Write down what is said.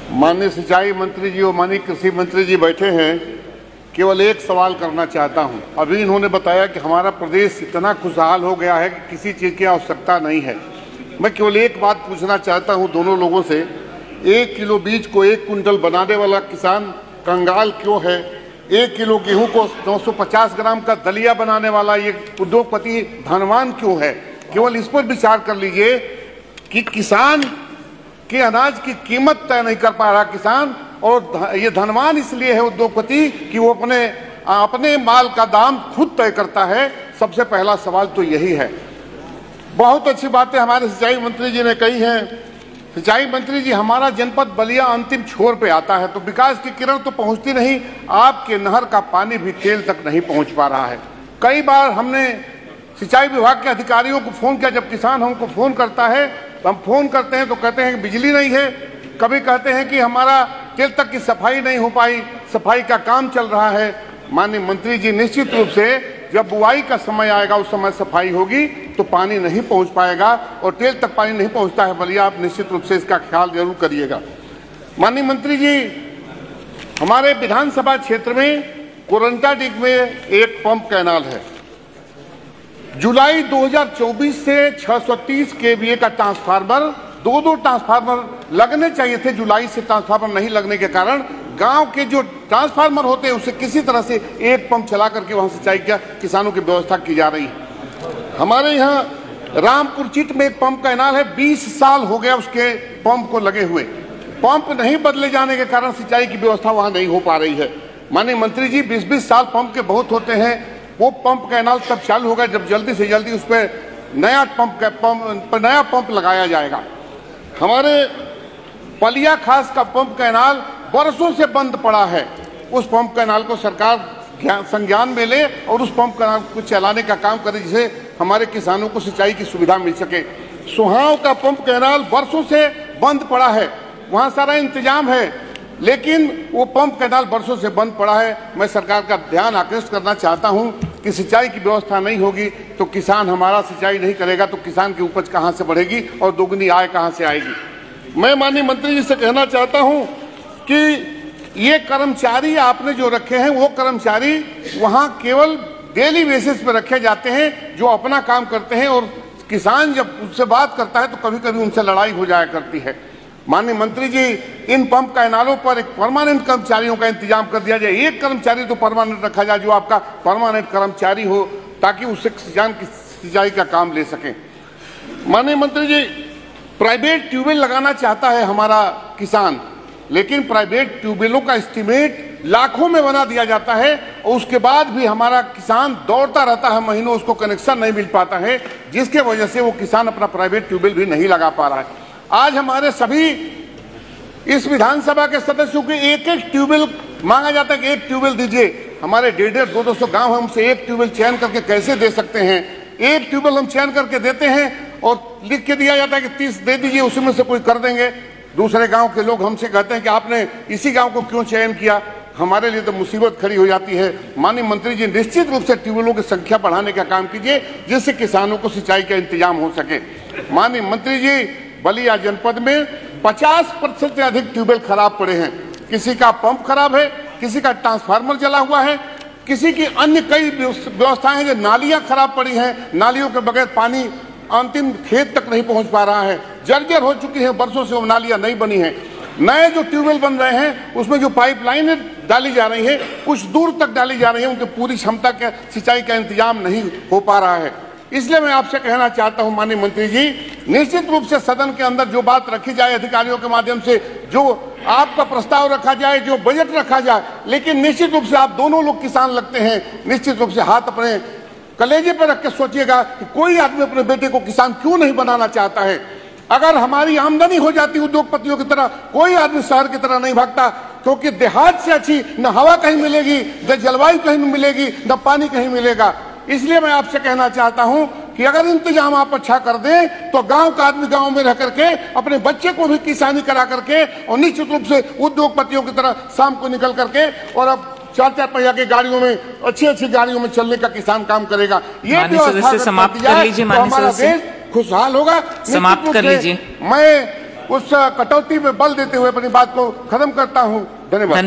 माननीय सिंचाई मंत्री जी और माननीय कृषि मंत्री जी बैठे हैं। केवल एक सवाल करना चाहता हूं। अभी इन्होंने बताया कि हमारा प्रदेश इतना खुशहाल हो गया है कि किसी चीज़ की आवश्यकता नहीं है। मैं केवल एक बात पूछना चाहता हूं दोनों लोगों से, 1 किलो बीज को 1 कुंटल बनाने वाला किसान कंगाल क्यों है? 1 किलो गेहूं को 950 ग्राम का दलिया बनाने वाला ये उद्योगपति धनवान क्यों है? केवल इस पर विचार कर लीजिए कि किसान के अनाज की कीमत तय नहीं कर पा रहा किसान, और ये धनवान इसलिए है उद्योगपति कि वो अपने माल का दाम खुद तय करता है। सबसे पहला सवाल तो यही है। बहुत अच्छी बातें हमारे सिंचाई मंत्री जी ने कही हैं। सिंचाई मंत्री जी, हमारा जनपद बलिया अंतिम छोर पे आता है तो विकास की किरण तो पहुंचती नहीं, आपके नहर का पानी भी तेल तक नहीं पहुंच पा रहा है। कई बार हमने सिंचाई विभाग के अधिकारियों को फोन किया, जब किसान हमको फोन करता है तो हम फोन करते हैं तो कहते हैं कि बिजली नहीं है, कभी कहते हैं कि हमारा तेल तक की सफाई नहीं हो पाई, सफाई का काम चल रहा है। माननीय मंत्री जी, निश्चित रूप से जब बुआई का समय आएगा उस समय सफाई होगी तो पानी नहीं पहुंच पाएगा और तेल तक पानी नहीं पहुंचता है बलिया। आप निश्चित रूप से इसका ख्याल जरूर करिएगा। माननीय मंत्री जी, हमारे विधानसभा क्षेत्र में कोरंटाडीह में एक पंप कैनाल है। जुलाई 2024 से 630 केवीए का ट्रांसफार्मर, दो ट्रांसफार्मर लगने चाहिए थे। जुलाई से ट्रांसफार्मर नहीं लगने के कारण गांव के जो ट्रांसफार्मर होते हैं उसे किसी तरह से एक पंप चला करके वहां सिंचाई का किसानों की व्यवस्था की जा रही है। हमारे यहाँ रामपुर चिट में एक पंप कैनाल है, 20 साल हो गया उसके पंप को लगे हुए। पंप नहीं बदले जाने के कारण सिंचाई की व्यवस्था वहां नहीं हो पा रही है। माननीय मंत्री जी, 20-20 साल पंप के बहुत होते हैं। वो पंप कैनाल तब चालू होगा जब जल्दी से जल्दी उस पर नया पंप लगाया जाएगा। हमारे पलिया खास का पंप कैनाल वर्षों से बंद पड़ा है। उस पंप कैनाल को सरकार संज्ञान में ले और उस पंप कैनाल को चलाने का काम करे जिससे हमारे किसानों को सिंचाई की सुविधा मिल सके। सुहाव का पंप कैनाल वर्षों से बंद पड़ा है, वहां सारा इंतजाम है लेकिन वो पंप कैनाल वर्षों से बंद पड़ा है। मैं सरकार का ध्यान आकृष्ट करना चाहता हूं कि सिंचाई की व्यवस्था नहीं होगी तो किसान हमारा सिंचाई नहीं करेगा तो किसान की उपज कहां से बढ़ेगी और दोगुनी आय कहां से आएगी। मैं माननीय मंत्री जी से कहना चाहता हूं कि ये कर्मचारी आपने जो रखे हैं वो कर्मचारी वहां केवल डेली बेसिस पर रखे जाते हैं जो अपना काम करते हैं, और किसान जब उससे बात करता है तो कभी कभी उनसे लड़ाई हो जाया करती है। माननीय मंत्री जी, इन पंप कैनालों पर एक परमानेंट कर्मचारियों का इंतजाम कर दिया जाए। एक कर्मचारी तो परमानेंट रखा जाए जो आपका परमानेंट कर्मचारी हो ताकि उससे किसान की सिंचाई का काम ले सकें। माननीय मंत्री जी, प्राइवेट ट्यूबवेल लगाना चाहता है हमारा किसान, लेकिन प्राइवेट ट्यूबवेलों का एस्टीमेट लाखों में बना दिया जाता है और उसके बाद भी हमारा किसान दौड़ता रहता है महीनों, उसको कनेक्शन नहीं मिल पाता है, जिसके वजह से वो किसान अपना प्राइवेट ट्यूबवेल भी नहीं लगा पा रहा है। आज हमारे सभी इस विधानसभा के सदस्यों के एक ट्यूबवेल मांगा जाता है कि एक ट्यूबवेल दीजिए। हमारे 150-200 गांव हमसे एक ट्यूबवेल चयन करके कैसे दे सकते हैं? एक ट्यूबवेल हम चयन करके देते हैं और लिख के दिया जाता है कि 30 दे दीजिए, उसमें से कोई कर देंगे। दूसरे गांव के लोग हमसे कहते हैं कि आपने इसी गांव को क्यों चयन किया? हमारे लिए तो मुसीबत खड़ी हो जाती है। माननीय मंत्री जी, निश्चित रूप से ट्यूबवेलों की संख्या बढ़ाने का काम कीजिए जिससे किसानों को सिंचाई का इंतजाम हो सके। माननीय मंत्री जी, बलिया जनपद में 50% से अधिक ट्यूबवेल खराब पड़े हैं। किसी का पंप खराब है, किसी का ट्रांसफार्मर जला हुआ है, किसी की अन्य कई व्यवस्थाएं हैं। जो नालियां खराब पड़ी हैं, नालियों के बगैर पानी अंतिम खेत तक नहीं पहुंच पा रहा है, जर्जर हो चुकी है, वर्षों से वो नालियां नहीं बनी हैं। नए जो ट्यूबवेल बन रहे हैं उसमें जो पाइपलाइनें डाली जा रही है कुछ दूर तक डाली जा रही है, उनकी पूरी क्षमता के सिंचाई का इंतजाम नहीं हो पा रहा है। इसलिए मैं आपसे कहना चाहता हूं माननीय मंत्री जी, निश्चित रूप से सदन के अंदर जो बात रखी जाए अधिकारियों के माध्यम से, जो आपका प्रस्ताव रखा जाए, जो बजट रखा जाए, लेकिन निश्चित रूप से आप दोनों लोग किसान लगते हैं, निश्चित रूप से हाथ अपने कलेजे पर रख के सोचिएगा कि कोई आदमी अपने बेटे को किसान क्यों नहीं बनाना चाहता है। अगर हमारी आमदनी हो जाती उद्योगपतियों की तरह, कोई आदमी शहर की तरह नहीं भागता, क्योंकि देहात से अच्छी न हवा कहीं मिलेगी, न जलवायु कहीं मिलेगी, न पानी कहीं मिलेगा। इसलिए मैं आपसे कहना चाहता हूं कि अगर इंतजाम आप अच्छा कर दें तो गांव का आदमी गांव में रह करके अपने बच्चे को भी किसानी करा करके और निश्चित रूप से उद्योगपतियों की तरह शाम को निकल करके और अब 4-4 पहिया की गाड़ियों में, अच्छी गाड़ियों में चलने का किसान काम करेगा। ये व्यवस्था समाप्त कर लीजिए, हमारा देश खुशहाल होगा। समाप्त कर लीजिए। मैं उस कटौती में बल देते हुए अपनी बात को खत्म करता हूं। धन्यवाद।